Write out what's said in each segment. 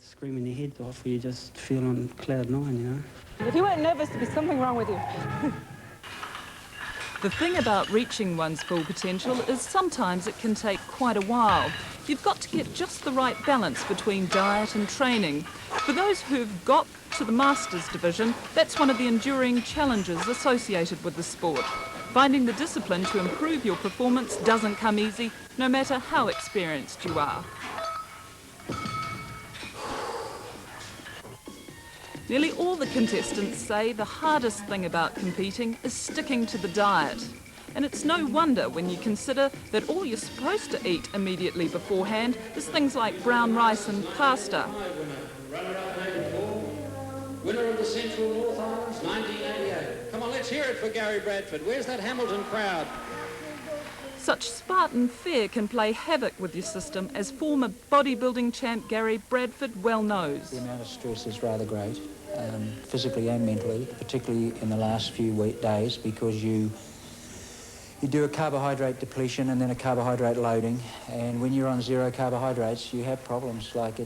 screaming your head off, or you just feel on cloud nine, you know. If you weren't nervous, there'd be something wrong with you. The thing about reaching one's full potential is sometimes it can take quite a while. You've got to get just the right balance between diet and training. For those who've got to the Masters division, that's one of the enduring challenges associated with the sport. Finding the discipline to improve your performance doesn't come easy, no matter how experienced you are. Nearly all the contestants say the hardest thing about competing is sticking to the diet. And it's no wonder when you consider that all you're supposed to eat immediately beforehand is things like brown rice and pasta. Winner of the Central North Islands, 1988. Come on, let's hear it for Gary Bradford. Where's that Hamilton crowd? Such Spartan fare can play havoc with your system, as former bodybuilding champ Gary Bradford well knows. The amount of stress is rather great, physically and mentally, particularly in the last few days, because you do a carbohydrate depletion and then a carbohydrate loading, and when you're on zero carbohydrates, you have problems. Like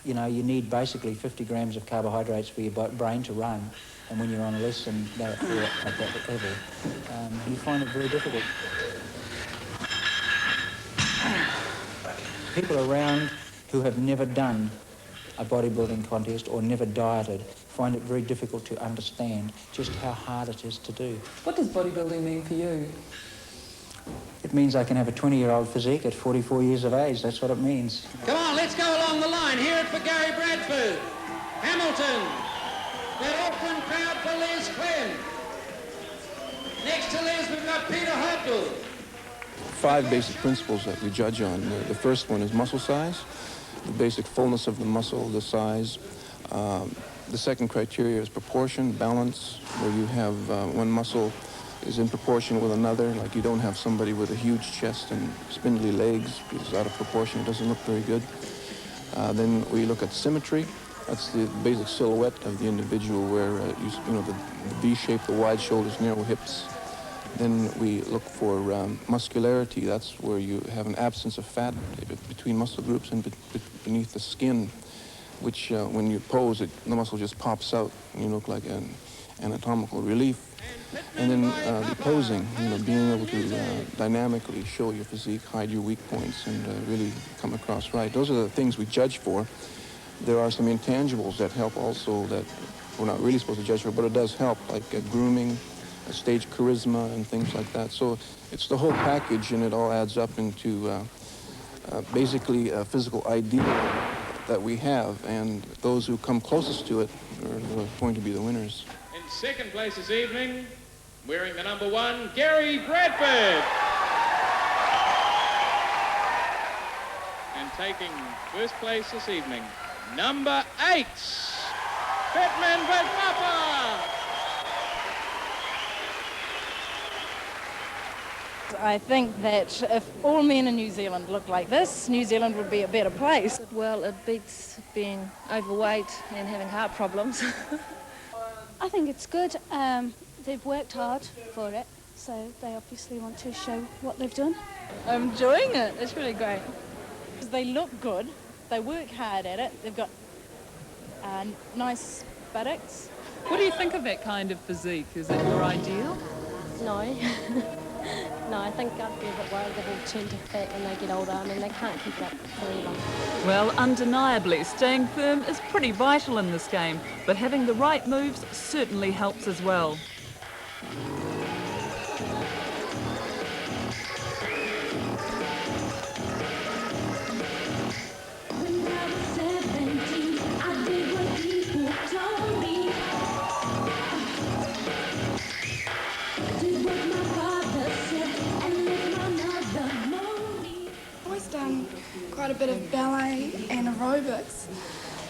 you need basically 50 grams of carbohydrates for your brain to run, and when you're on less than that at that level, you find it very difficult. People around who have never done a bodybuilding contest or never dieted find it very difficult to understand just how hard it is to do. What does bodybuilding mean for you? It means I can have a 20-year-old physique at 44 years of age. That's what it means. Come on, let's go along the line. Hear it for Gary Bradford. Hamilton. That Auckland crowd for Les Quinn. Next to Les, we've got Peter Hopdell. 5 basic principles that we judge on. The first one is muscle size, the basic fullness of the muscle, the size. The second criteria is proportion, balance, where you have one muscle is in proportion with another, like you don't have somebody with a huge chest and spindly legs, because it's out of proportion, it doesn't look very good. Then we look at symmetry. That's the basic silhouette of the individual, where the V shape, the wide shoulders, narrow hips. Then we look for muscularity. That's where you have an absence of fat between muscle groups and beneath the skin, which when you pose, the muscle just pops out and you look like an anatomical relief. And then the posing, being able to dynamically show your physique, hide your weak points, and really come across right. Those are the things we judge for. There are some intangibles that help also that we're not really supposed to judge for, but it does help, like grooming, stage charisma, and things like that. So it's the whole package, and it all adds up into basically a physical ideal that we have, and those who come closest to it are going to be the winners. In second place this evening, wearing the number 1, Gary Bradford. And taking first place this evening, number 8, Fitman Vatmapa. I think that if all men in New Zealand looked like this, New Zealand would be a better place. Well, it beats being overweight and having heart problems. I think it's good. They've worked hard for it, so they obviously want to show what they've done. I'm enjoying it. It's really great. They look good. They work hard at it. They've got nice buttocks. What do you think of that kind of physique? Is it your ideal? No. No, I think I'd be a bit worried that they'll turn to fat when they get older. I mean, they can't keep it up forever. Well, undeniably, staying firm is pretty vital in this game, but having the right moves certainly helps as well. Quite a bit of ballet and aerobics,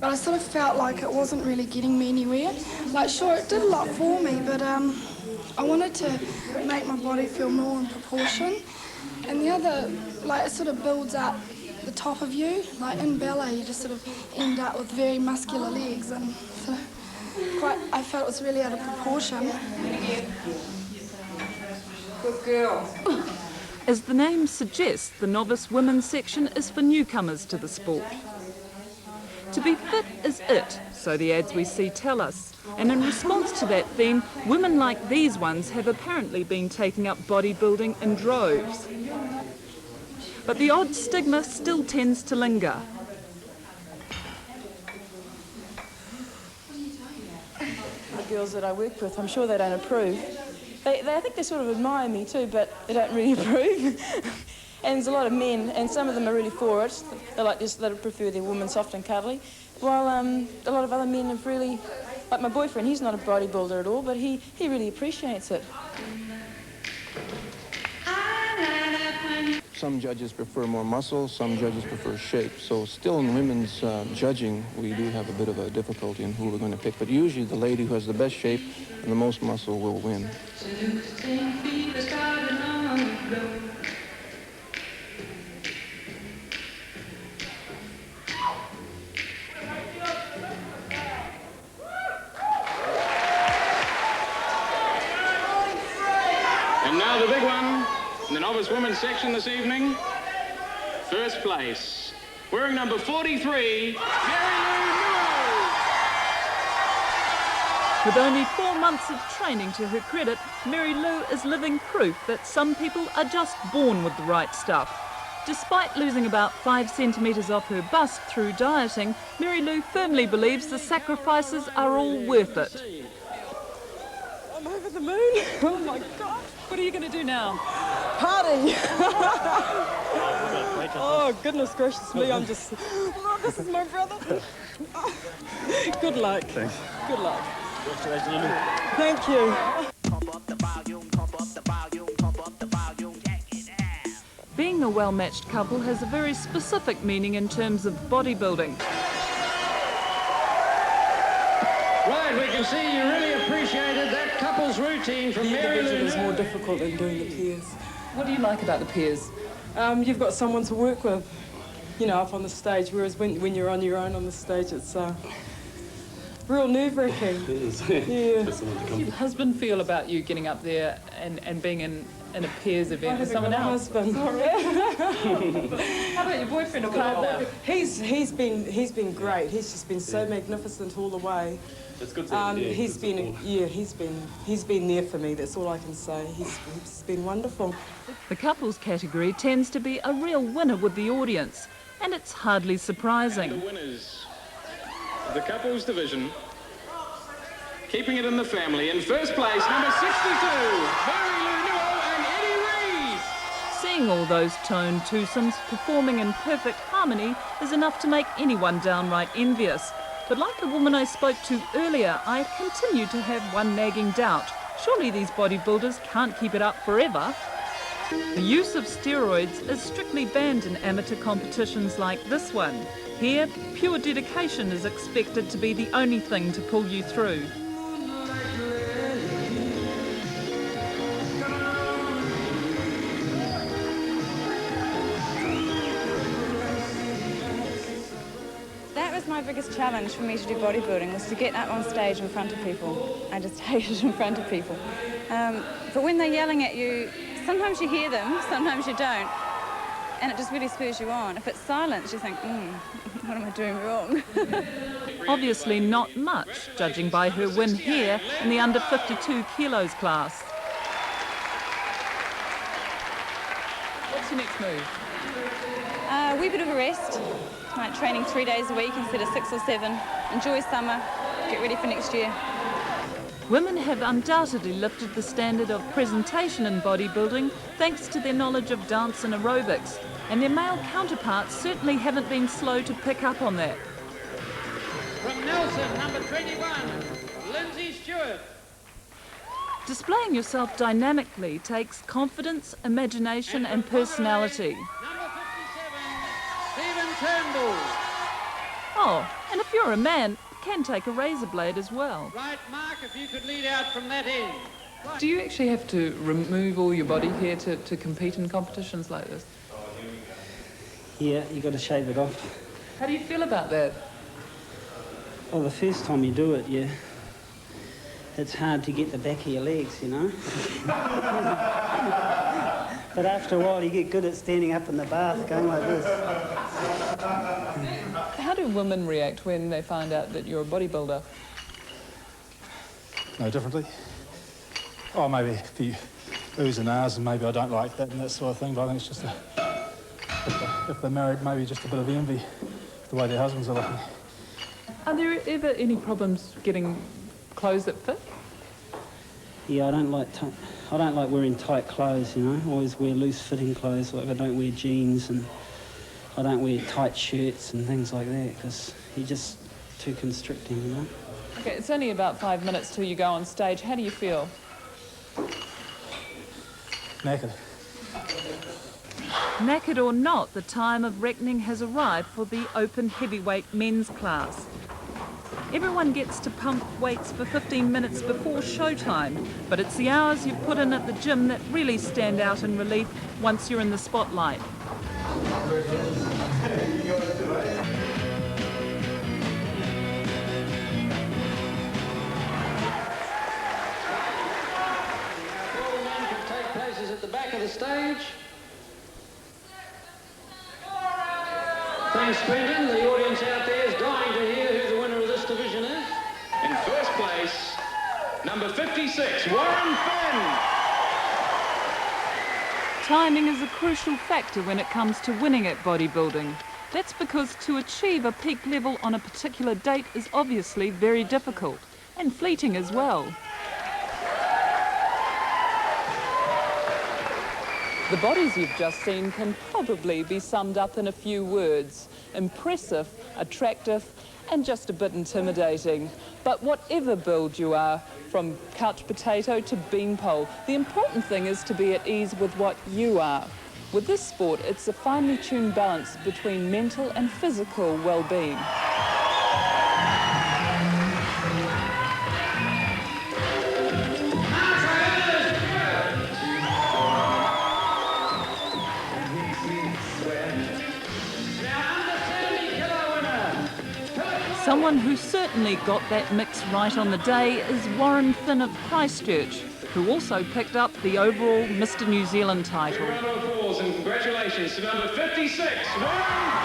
but I sort of felt like it wasn't really getting me anywhere. Like, sure, it did a lot for me, but I wanted to make my body feel more in proportion. And the other, like, it sort of builds up the top of you. Like in ballet, you just sort of end up with very muscular legs, and so I felt it was really out of proportion. Good girl. As the name suggests, the novice women's section is for newcomers to the sport. To be fit is it, so the ads we see tell us. And in response to that theme, women like these ones have apparently been taking up bodybuilding in droves. But the odd stigma still tends to linger. The girls that I work with, I'm sure they don't approve. I think they sort of admire me too, but they don't really approve. And there's a lot of men, and some of them are really for it. They prefer their women soft and cuddly. While a lot of other men have really, like my boyfriend, he's not a bodybuilder at all, but he really appreciates it. Some judges prefer more muscle, some judges prefer shape. So still in women's judging, we do have a bit of a difficulty in who we're going to pick. But usually the lady who has the best shape and the most muscle will win. And now the big one in the novice women's section this evening. First place, wearing number 43, Mary Lou Newell. With only 4 months of training to her credit, Mary Lou is living proof that some people are just born with the right stuff. Despite losing about 5 centimetres off her bust through dieting, Mary Lou firmly believes the sacrifices are all worth it. I'm over the moon. Oh my God. What are you going to do now? Party! Oh, goodness gracious me, I'm just... Oh, this is my brother. Oh. Good luck. Thanks. Good luck. Thank you. Being a well-matched couple has a very specific meaning in terms of bodybuilding. Right, we can see you really appreciated that couple's routine from Mary Lou. The individual is more difficult than doing the pairs. What do you like about the pairs? You've got someone to work with, you know, up on the stage, whereas when you're on your own on the stage, it's real nerve-wracking. It is. Yeah. How does your husband feel about you getting up there and being in a pairs event with someone else? Husband. How about your boyfriend or partner? He's been great. He's just been so magnificent all the way. It's good to he's been there for me. That's all I can say. He's been wonderful. The couples category tends to be a real winner with the audience, and it's hardly surprising. And the winners of the couples division, keeping it in the family. In first place, number 62, Mary Lou Newell and Eddie Reed. Seeing all those toned twosomes performing in perfect harmony is enough to make anyone downright envious. But like the woman I spoke to earlier, I continue to have one nagging doubt. Surely these bodybuilders can't keep it up forever. The use of steroids is strictly banned in amateur competitions like this one. Here, pure dedication is expected to be the only thing to pull you through. That was my biggest challenge for me to do bodybuilding, was to get up on stage in front of people. I just hate it in front of people. But when they're yelling at you, sometimes you hear them, sometimes you don't. And it just really spurs you on. If it's silence, you think, what am I doing wrong? Obviously not much, judging by her win here in the under 52 kilos class. What's your next move? A wee bit of a rest. Like training 3 days a week instead of 6 or 7. Enjoy summer, get ready for next year. Women have undoubtedly lifted the standard of presentation in bodybuilding thanks to their knowledge of dance and aerobics, and their male counterparts certainly haven't been slow to pick up on that. From Nelson, number 21, Lindsay Stewart. Displaying yourself dynamically takes confidence, imagination and personality. Number 57, Stephen Turnbull. Oh, and if you're a man, it can take a razor blade as well. Right, Mark, if you could lead out from that end. Right. Do you actually have to remove all your body hair to compete in competitions like this? Yeah, you got to shave it off. How do you feel about that? Well, the first time you do it, yeah, it's hard to get the back of your legs, you know. But after a while, you get good at standing up in the bath, going like this. How do women react when they find out that you're a bodybuilder? No differently. Oh, maybe a few oohs and ahs, and maybe I don't like that and that sort of thing, but I think it's just if they're married, maybe just a bit of envy the way their husbands are looking. Are there ever any problems getting clothes that fit? Yeah, I don't like wearing tight clothes, you know. I always wear loose-fitting clothes. Like I don't wear jeans and I don't wear tight shirts and things like that because you're just too constricting, you know. Okay, it's only about 5 minutes till you go on stage. How do you feel? Knackered. Knackered or not, the time of reckoning has arrived for the open heavyweight men's class. Everyone gets to pump weights for 15 minutes before showtime, but it's the hours you've put in at the gym that really stand out in relief once you're in the spotlight. Take places at the back of the stage. Thanks, Brendan. The audience out there is dying to hear who the winner of this division is. In first place, number 56, Warren Finn. Timing is a crucial factor when it comes to winning at bodybuilding. That's because to achieve a peak level on a particular date is obviously very difficult, and fleeting as well. The bodies you've just seen can probably be summed up in a few words: impressive, attractive, and just a bit intimidating. But whatever build you are, from couch potato to beanpole, the important thing is to be at ease with what you are. With this sport, it's a finely tuned balance between mental and physical well-being. Someone who certainly got that mix right on the day is Warren Finn of Christchurch, who also picked up the overall Mr. New Zealand title. Round of applause and congratulations to number 56, Warren